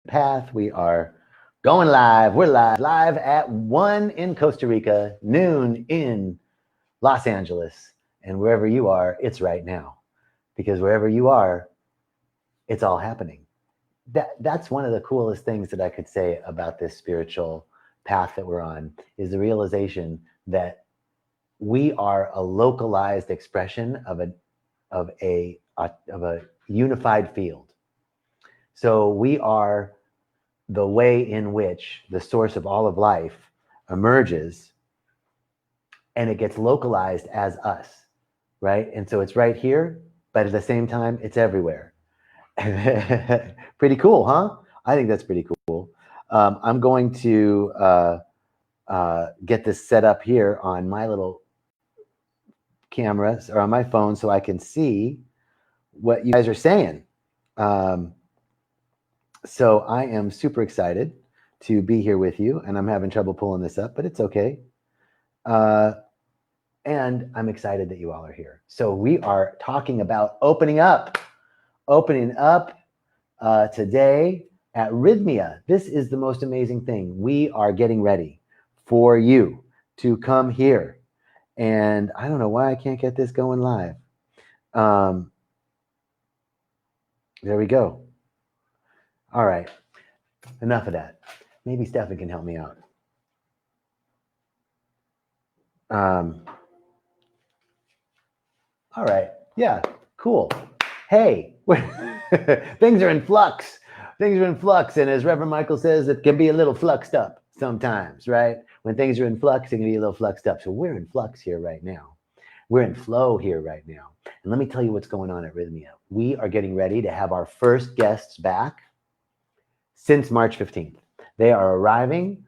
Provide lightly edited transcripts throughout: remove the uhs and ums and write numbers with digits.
path. We are going live. We're live at 1 in Costa Rica, noon in Los Angeles, and wherever you are, it's right now, because wherever you are, it's all happening. That's one of the coolest things that I could say about this spiritual path that we're on, is the realization that we are a localized expression of a unified field. So we are the way in which the source of all of life emerges, and it gets localized as us, right? And so it's right here, but at the same time, it's everywhere. Pretty cool, huh? I think that's pretty cool. I'm going to get this set up here on my little cameras or on my phone so I can see what you guys are saying. So I am super excited to be here with you, and I'm having trouble pulling this up, but it's okay. And I'm excited that you all are here. So we are talking about opening up today at Rhythmia. This is the most amazing thing. We are getting ready for you to come here. And I don't know why I can't get this going live. There we go. All right, enough of that. Maybe Stefan can help me out. All right, yeah, cool. Hey, things are in flux. Things are in flux, and as Reverend Michael says, it can be a little fluxed up sometimes, right? When things are in flux, it can be a little fluxed up. So we're in flux here right now. We're in flow here right now. And let me tell you what's going on at Rhythmia. We are getting ready to have our first guests back since March 15th. They are arriving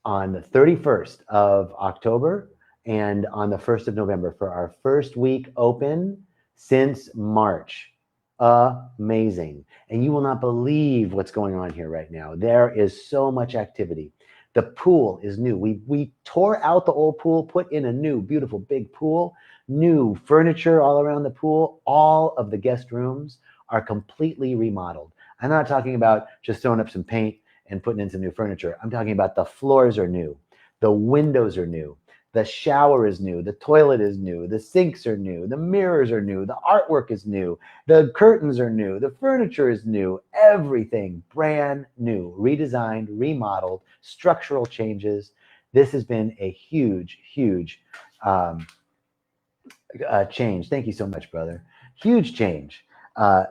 on the 31st of October and on the 1st of November for our first week open since March. Amazing. And you will not believe what's going on here right now. There is so much activity. The pool is new. We tore out the old pool, put in a new, beautiful big pool, new furniture all around the pool. All of the guest rooms are completely remodeled. I'm not talking about just throwing up some paint and putting in some new furniture. I'm talking about the floors are new. The windows are new. The shower is new. The toilet is new. The sinks are new. The mirrors are new. The artwork is new. The curtains are new. The furniture is new. Everything brand new, redesigned, remodeled, structural changes. This has been a huge, huge change. Thank you so much, brother. Huge change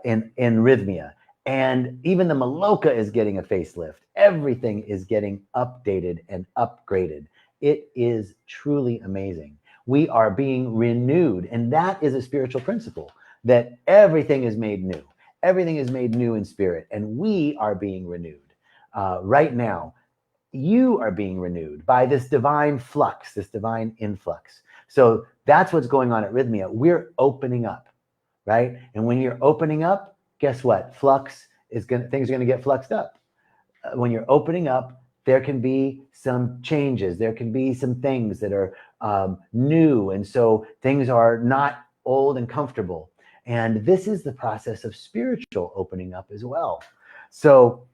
in Rhythmia. And even the Maloka is getting a facelift. Everything is getting updated and upgraded. It is truly amazing. We are being renewed. And that is a spiritual principle, that everything is made new. Everything is made new in spirit. And we are being renewed. Right now, you are being renewed by this divine flux, this divine influx. So that's what's going on at Rhythmia. We're opening up, right? And when you're opening up, guess what? Things are going to get fluxed up. When you're opening up, there can be some changes. There can be some things that are new. And so things are not old and comfortable. And this is the process of spiritual opening up as well. So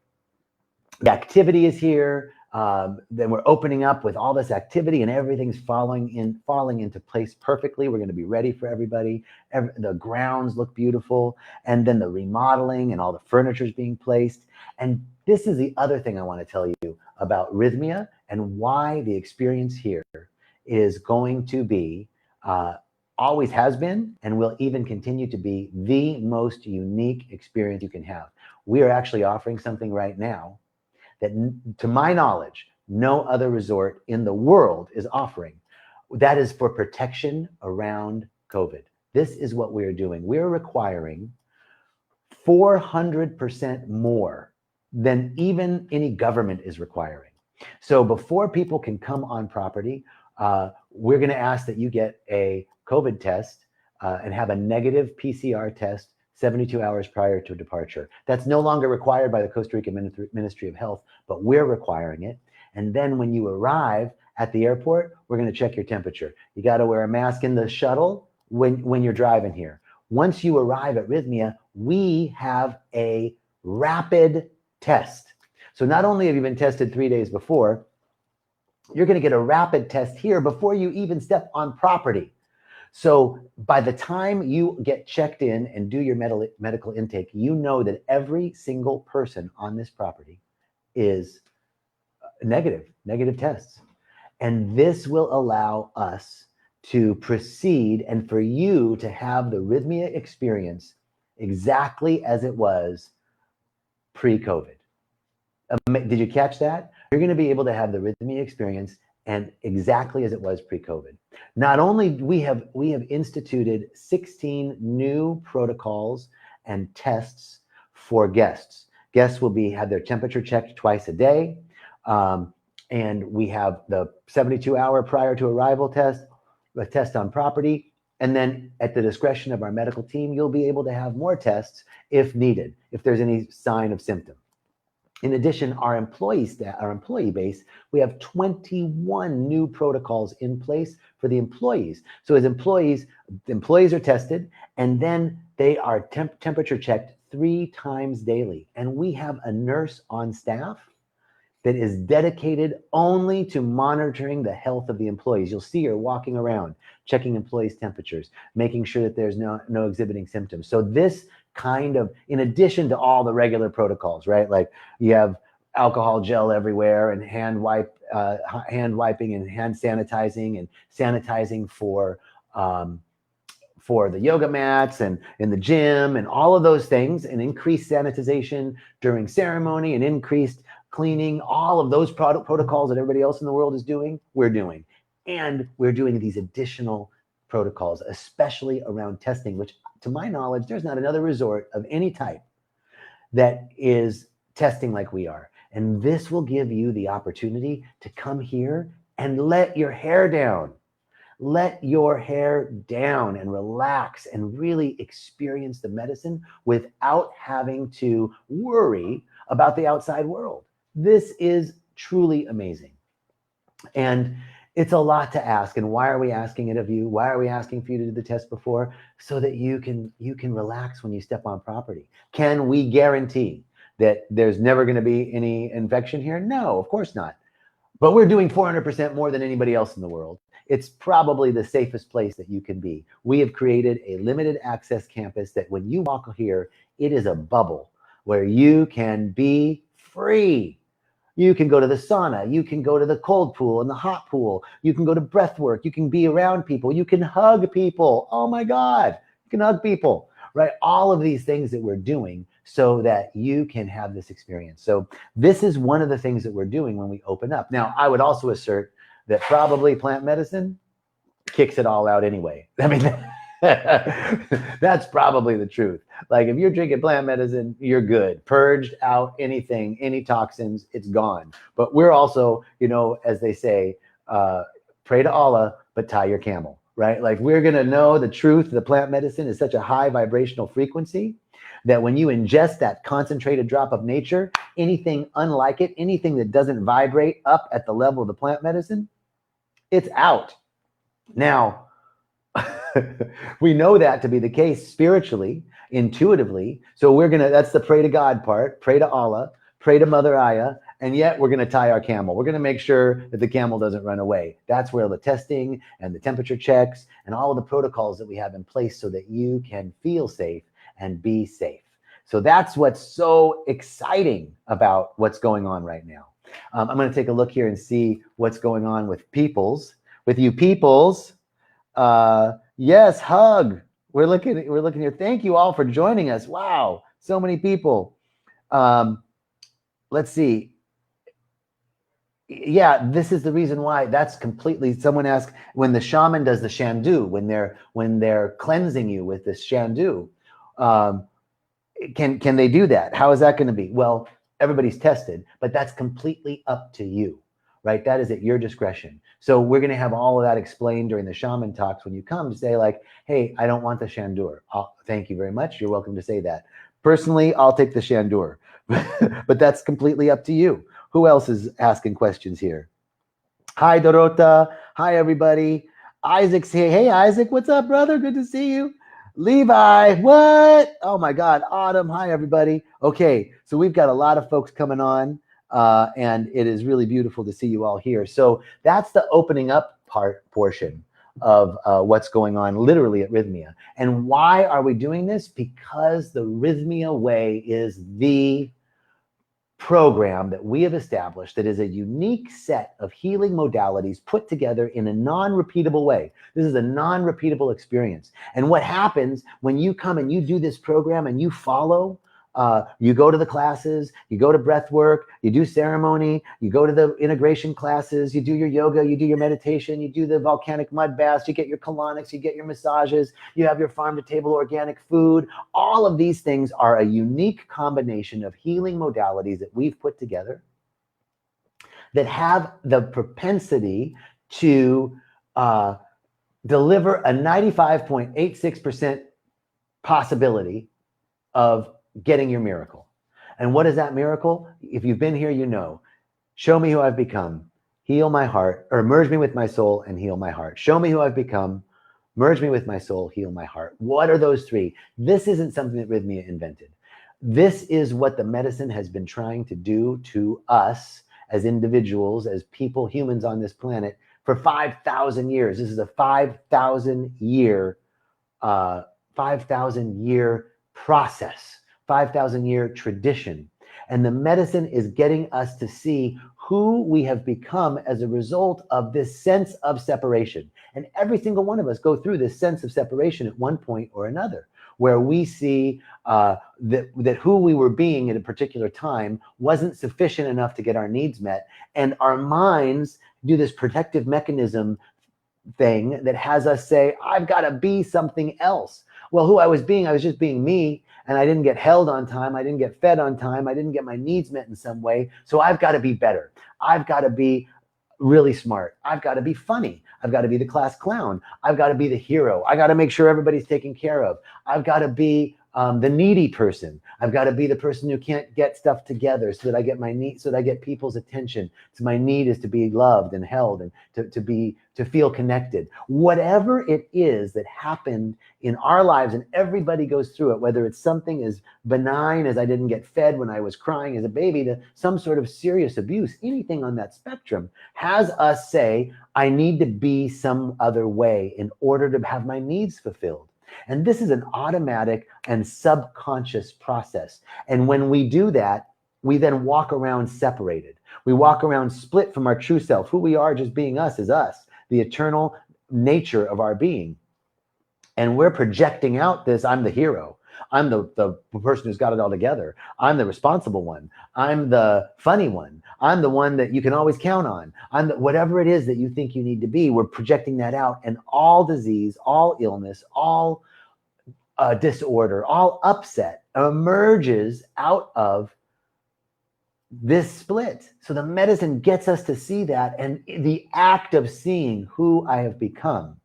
the activity is here. Then we're opening up with all this activity, and everything's falling into place perfectly. We're going to be ready for everybody. The grounds look beautiful, and then the remodeling and all the furniture is being placed. And this is the other thing I want to tell you about Rhythmia and why the experience here is going to be, always has been, and will even continue to be the most unique experience you can have. We are actually offering something right now that, to my knowledge, no other resort in the world is offering. That is for protection around COVID. This is what we're doing. We're requiring 400% more than even any government is requiring. So before people can come on property, we're going to ask that you get a COVID test and have a negative PCR test 72 hours prior to departure. That's no longer required by the Costa Rica Ministry of Health, but we're requiring it. And then when you arrive at the airport, we're going to check your temperature. You got to wear a mask in the shuttle when you're driving here. Once you arrive at Rhythmia, we have a rapid test. So not only have you been tested 3 days before, you're going to get a rapid test here before you even step on property. So by the time you get checked in and do your medical intake, you know that every single person on this property is negative tests. And this will allow us to proceed and for you to have the Rhythmia experience exactly as it was pre-COVID. Did you catch that? You're going to be able to have the Rhythmia experience and exactly as it was pre-COVID. Not only we have instituted 16 new protocols and tests for guests. Guests will have their temperature checked twice a day. And we have the 72-hour prior to arrival test, a test on property. And then at the discretion of our medical team, you'll be able to have more tests if needed, if there's any sign of symptom. In addition, our employee base, we have 21 new protocols in place for the employees. So as employees, the employees are tested and then they are temperature checked 3 times daily. And we have a nurse on staff that is dedicated only to monitoring the health of the employees. You'll see her walking around, checking employees' temperatures, making sure that there's no exhibiting symptoms. So this kind of, in addition to all the regular protocols, right? Like you have alcohol gel everywhere and hand wiping and hand sanitizing and sanitizing for the yoga mats and in the gym and all of those things, and increased sanitization during ceremony and increased cleaning, all of those protocols that everybody else in the world is doing, we're doing. And we're doing these additional protocols, especially around testing, which to my knowledge, there's not another resort of any type that is testing like we are. And this will give you the opportunity to come here and let your hair down. Let your hair down and relax and really experience the medicine without having to worry about the outside world. This is truly amazing. And it's a lot to ask. And why are we asking it of you? Why are we asking for you to do the test before? So that you can relax when you step on property. Can we guarantee that there's never going to be any infection here? No, of course not. But we're doing 400% more than anybody else in the world. It's probably the safest place that you can be. We have created a limited access campus that when you walk here, it is a bubble where you can be free. You can go to the sauna, you can go to the cold pool and the hot pool, you can go to breathwork, you can be around people, you can hug people. Oh my God, you can hug people, right? All of these things that we're doing so that you can have this experience. So this is one of the things that we're doing when we open up. Now, I would also assert that probably plant medicine kicks it all out anyway. I mean, that's probably the truth. Like if you're drinking plant medicine, you're good. Purged out anything, any toxins, it's gone. But we're also, as they say, pray to Allah, but tie your camel, right? Like we're going to know the truth. The plant medicine is such a high vibrational frequency that when you ingest that concentrated drop of nature, anything unlike it, anything that doesn't vibrate up at the level of the plant medicine, it's out. Now, we know that to be the case spiritually, intuitively. So that's the pray to God part, pray to Allah, pray to Mother Aya, and yet we're going to tie our camel. We're going to make sure that the camel doesn't run away. That's where the testing and the temperature checks and all of the protocols that we have in place so that you can feel safe and be safe. So that's what's so exciting about what's going on right now. I'm going to take a look here and see what's going on with you peoples. Yes, hug. We're looking here. Thank you all for joining us. Wow, so many people. Let's see. Yeah, this is the reason why. That's completely. Someone asked when the shaman does the shandu, when they're cleansing you with this shandu. Can they do that? How is that going to be? Well, everybody's tested, but that's completely up to you, right? That is at your discretion. So we're going to have all of that explained during the shaman talks when you come to say like, hey, I don't want the shandur. Thank you very much. You're welcome to say that. Personally, I'll take the shandur, but that's completely up to you. Who else is asking questions here? Hi, Dorota. Hi, everybody. Isaac's here. Hey, Isaac, what's up, brother? Good to see you. Levi, what? Oh my God. Autumn. Hi, everybody. Okay. So we've got a lot of folks coming on. And it is really beautiful to see you all here. So that's the opening up portion of what's going on literally at Rhythmia. And why are we doing this? Because the Rhythmia Way is the program that we have established that is a unique set of healing modalities put together in a non-repeatable way. This is a non-repeatable experience. And what happens when you come and you do this program and you follow, you go to the classes, you go to breath work, you do ceremony, you go to the integration classes, you do your yoga, you do your meditation, you do the volcanic mud baths, you get your colonics, you get your massages, you have your farm to table organic food. All of these things are a unique combination of healing modalities that we've put together that have the propensity to deliver a 95.86% possibility of getting your miracle. And what is that miracle? If you've been here, you know. Show me who I've become, heal my heart, or merge me with my soul and heal my heart. Show me who I've become, merge me with my soul, heal my heart. What are those three? This isn't something that Rhythmia invented. This is what the medicine has been trying to do to us as individuals, as people, humans on this planet for 5,000 years. This is a 5,000 year process. 5,000 year tradition. And the medicine is getting us to see who we have become as a result of this sense of separation. And every single one of us go through this sense of separation at one point or another, where we see that who we were being at a particular time wasn't sufficient enough to get our needs met. And our minds do this protective mechanism thing that has us say, I've got to be something else. Well, who I was just being me, and I didn't get held on time. I didn't get fed on time. I didn't get my needs met in some way. So I've got to be better. I've got to be really smart. I've got to be funny. I've got to be the class clown. I've got to be the hero. I got to make sure everybody's taken care of. I've got to be the needy person. I've got to be the person who can't get stuff together so that I get my needs, so that I get people's attention. So my need is to be loved and held and to feel connected. Whatever it is that happened in our lives, and everybody goes through it, whether it's something as benign as I didn't get fed when I was crying as a baby to some sort of serious abuse, anything on that spectrum has us say, I need to be some other way in order to have my needs fulfilled. And this is an automatic and subconscious process. And when we do that, we then walk around separated. We walk around split from our true self. Who we are just being us is us, the eternal nature of our being. And we're projecting out this, I'm the hero. I'm the person who's got it all together. I'm the responsible one. I'm the funny one. I'm the one that you can always count on. I'm whatever it is that you think you need to be, we're projecting that out. And all disease, all illness, all disorder, all upset emerges out of this split. So the medicine gets us to see that. And the act of seeing who I have become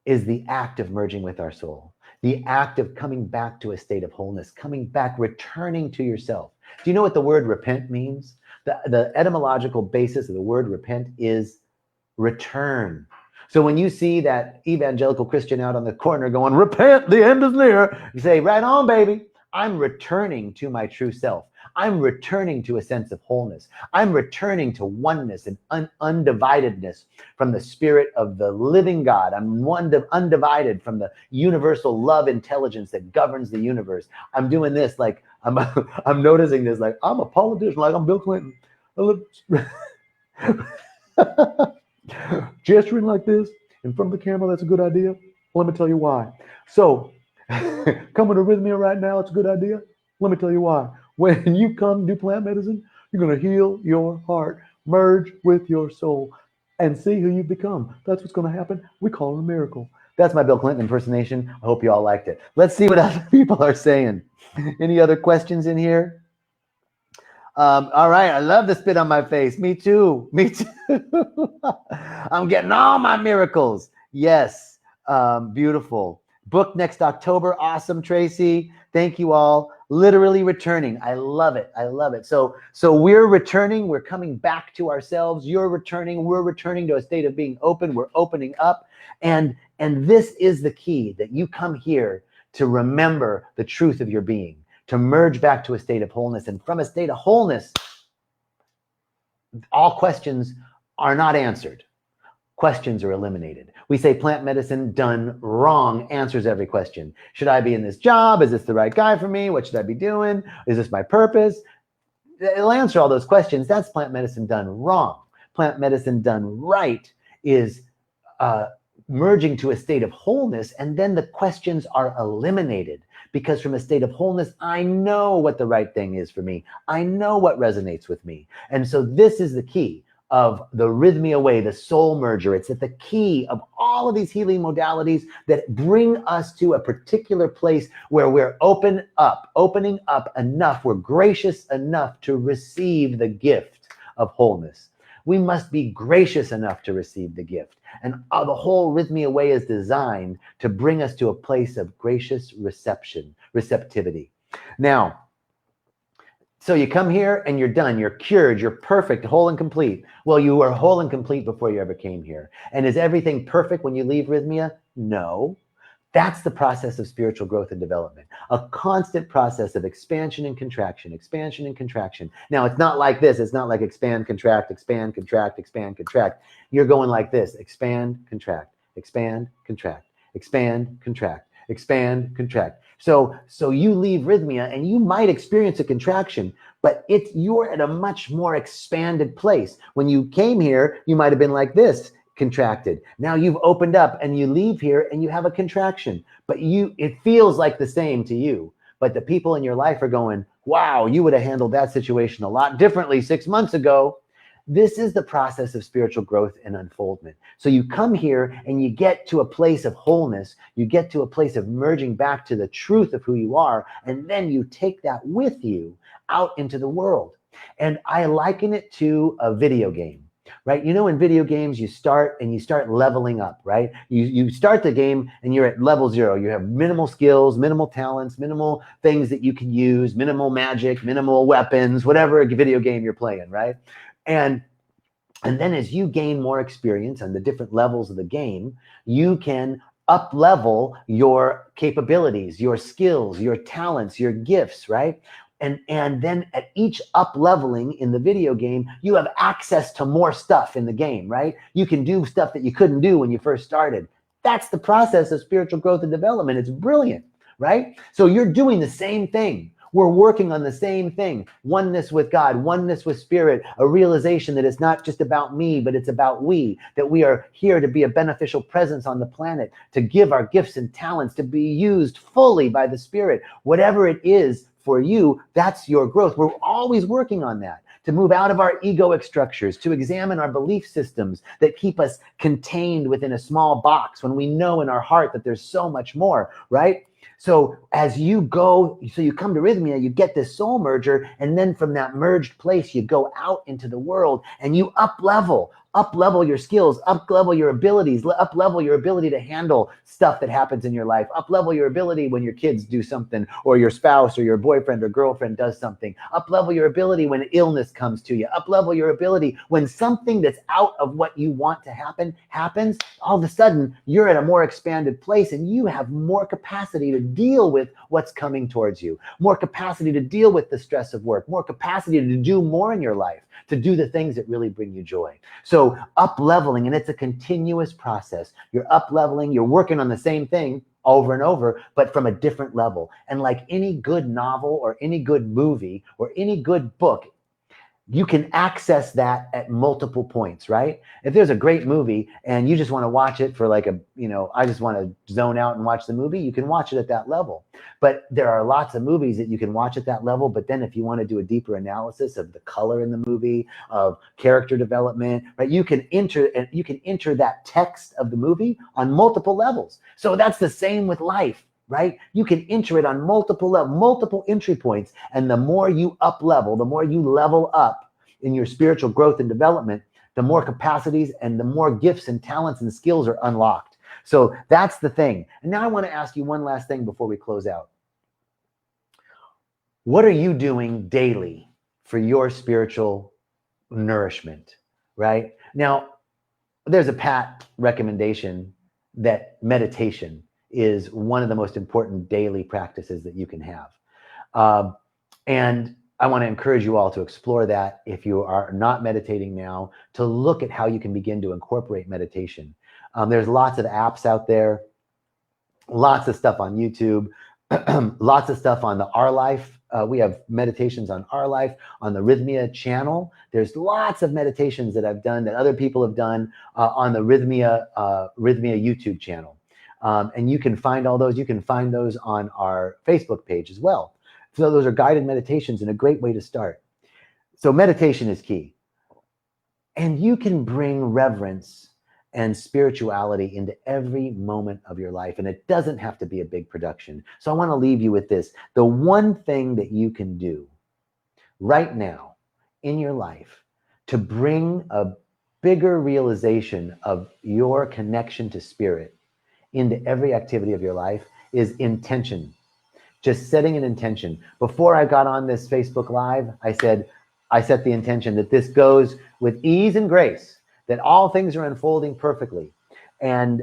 is the act of merging with our soul. The act of coming back to a state of wholeness, coming back, returning to yourself. Do you know what the word repent means? The etymological basis of the word repent is return. So when you see that evangelical Christian out on the corner going, repent, the end is near, you say, right on, baby. I'm returning to my true self. I'm returning to a sense of wholeness. I'm returning to oneness and undividedness from the spirit of the living God. I'm undivided from the universal love intelligence that governs the universe. I'm doing this like, I'm noticing this like, I'm a politician, like I'm Bill Clinton. Gesturing like this in front of the camera, that's a good idea. Let me tell you why. So, coming to Rhythmia right now, it's a good idea. Let me tell you why. When you come do plant medicine, you're going to heal your heart, merge with your soul, and see who you've become. That's what's going to happen. We call it a miracle. That's my Bill Clinton impersonation. I hope you all liked it. Let's see what other people are saying. Any other questions in here? All right. I love the spit on my face. Me too. Me too. I'm getting all my miracles. Yes. Beautiful. Book next October. Awesome, Tracy. Thank you all. Literally returning. I love it. I love it. So we're returning. We're coming back to ourselves. You're returning. We're returning to a state of being open. We're opening up. And this is the key, that you come here to remember the truth of your being, to merge back to a state of wholeness. And from a state of wholeness, all questions are not answered. Questions are eliminated. We say plant medicine done wrong answers every question. Should I be in this job? Is this the right guy for me? What should I be doing? Is this my purpose? It'll answer all those questions. That's plant medicine done wrong. Plant medicine done right is merging to a state of wholeness, and then the questions are eliminated, because from a state of wholeness, I know what the right thing is for me. I know what resonates with me. And so this is the key of the Rhythmia Way, the soul merger. It's at the key of all of these healing modalities that bring us to a particular place where we're opening up enough, we're gracious enough to receive the gift of wholeness. We must be gracious enough to receive the gift. And the whole Rhythmia Way is designed to bring us to a place of gracious receptivity. Now, so you come here and you're done, you're cured, you're perfect, whole and complete. Well, you were whole and complete before you ever came here. And is everything perfect when you leave Rhythmia? No. That's the process of spiritual growth and development, a constant process of expansion and contraction, expansion and contraction. Now, it's not like this. It's not like expand, contract, expand, contract, expand, contract. You're going like this: expand, contract, expand, contract, expand, contract, expand, contract. So you leave Rhythmia and you might experience a contraction, but you're at a much more expanded place. When you came here, you might have been like this, contracted. Now you've opened up and you leave here and you have a contraction, but it feels like the same to you. But the people in your life are going, wow, you would have handled that situation a lot differently 6 months ago. This is the process of spiritual growth and unfoldment. So you come here and you get to a place of wholeness. You get to a place of merging back to the truth of who you are. And then you take that with you out into the world. And I liken it to a video game. Right? You know, in video games, you start leveling up, right? You start the game and you're at level 0. You have minimal skills, minimal talents, minimal things that you can use, minimal magic, minimal weapons, whatever video game you're playing, right? And then as you gain more experience on the different levels of the game, you can up level your capabilities, your skills, your talents, your gifts, right? And then at each up leveling in the video game, you have access to more stuff in the game, right? You can do stuff that you couldn't do when you first started. That's the process of spiritual growth and development. It's brilliant, right? So you're doing the same thing. We're working on the same thing. Oneness with God, oneness with spirit, a realization that it's not just about me, but it's about we, that we are here to be a beneficial presence on the planet, to give our gifts and talents, to be used fully by the spirit. Whatever it is for you, that's your growth. We're always working on that, to move out of our egoic structures, to examine our belief systems that keep us contained within a small box when we know in our heart that there's so much more, right? So as you go, so you come to Rhythmia, you get this soul merger, and then from that merged place, you go out into the world and you up level your skills, up level your abilities, up level your ability to handle stuff that happens in your life, up level your ability when your kids do something, or your spouse or your boyfriend or girlfriend does something, up level your ability when illness comes to you, up level your ability when something that's out of what you want to happen happens. All of a sudden you're at a more expanded place and you have more capacity to deal with what's coming towards you, more capacity to deal with the stress of work, more capacity to do more in your life, to do the things that really bring you joy. So up leveling, and it's a continuous process. You're up leveling, you're working on the same thing over and over, but from a different level. And like any good novel or any good movie or any good book, you can access that at multiple points, right? If there's a great movie and you just want to watch it for like I just want to zone out and watch the movie, you can watch it at that level. But there are lots of movies that you can watch at that level. But then if you want to do a deeper analysis of the color in the movie, of character development, right, you can enter that text of the movie on multiple levels. So that's the same with life. Right? You can enter it on multiple entry points. And the more you up level, the more you level up in your spiritual growth and development, the more capacities and the more gifts and talents and skills are unlocked. So that's the thing. And now I want to ask you one last thing before we close out. What are you doing daily for your spiritual nourishment? Right? Now, there's a pat recommendation that meditation is one of the most important daily practices that you can have. And I want to encourage you all to explore that if you are not meditating now, to look at how you can begin to incorporate meditation. There's lots of apps out there, lots of stuff on YouTube, lots of stuff on the Our Life. We have meditations on Our Life, on the Rhythmia channel. There's lots of meditations that I've done, that other people have done on the Rhythmia YouTube channel. And you can find all those. You can find those on our Facebook page as well. So those are guided meditations and a great way to start. So meditation is key. And you can bring reverence and spirituality into every moment of your life. And it doesn't have to be a big production. So I want to leave you with this. The one thing that you can do right now in your life to bring a bigger realization of your connection to spirit into every activity of your life is intention. Just setting an intention. Before I got on this Facebook Live, I set the intention that this goes with ease and grace, that all things are unfolding perfectly. And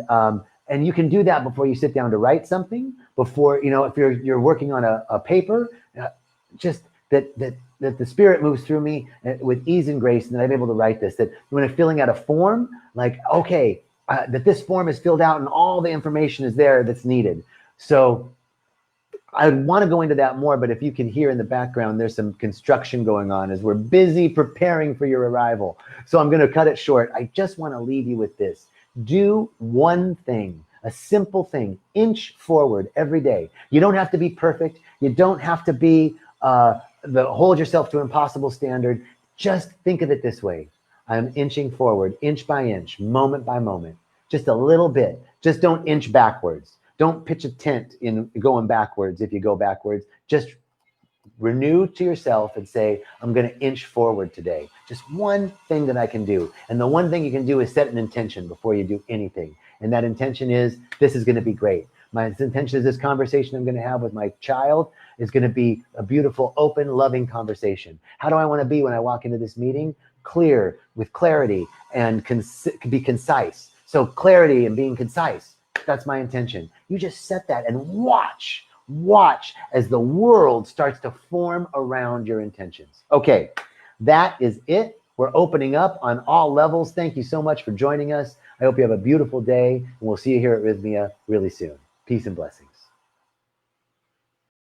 you can do that before you sit down to write something, before, if you're working on a paper, just that the spirit moves through me with ease and grace, and that I'm able to write this, that when I'm filling out a form, like, okay, that this form is filled out and all the information is there that's needed. So I want to go into that more, but if you can hear in the background, there's some construction going on as we're busy preparing for your arrival. So I'm going to cut it short. I just want to leave you with this. Do one thing, a simple thing, inch forward every day. You don't have to be perfect. You don't have to be hold yourself to impossible standard. Just think of it this way. I'm inching forward, inch by inch, moment by moment, just a little bit. Just don't inch backwards. Don't pitch a tent in going backwards if you go backwards. Just renew to yourself and say, I'm going to inch forward today. Just one thing that I can do. And the one thing you can do is set an intention before you do anything. And that intention is, this is going to be great. My intention is this conversation I'm going to have with my child is going to be a beautiful, open, loving conversation. How do I want to be when I walk into this meeting? Clear, with clarity, and be concise. So clarity and being concise. That's my intention. You just set that and watch as the world starts to form around your intentions. Okay, that is it. We're opening up on all levels. Thank you so much for joining us. I hope you have a beautiful day, and we'll see you here at Rhythmia really soon. Peace and blessings.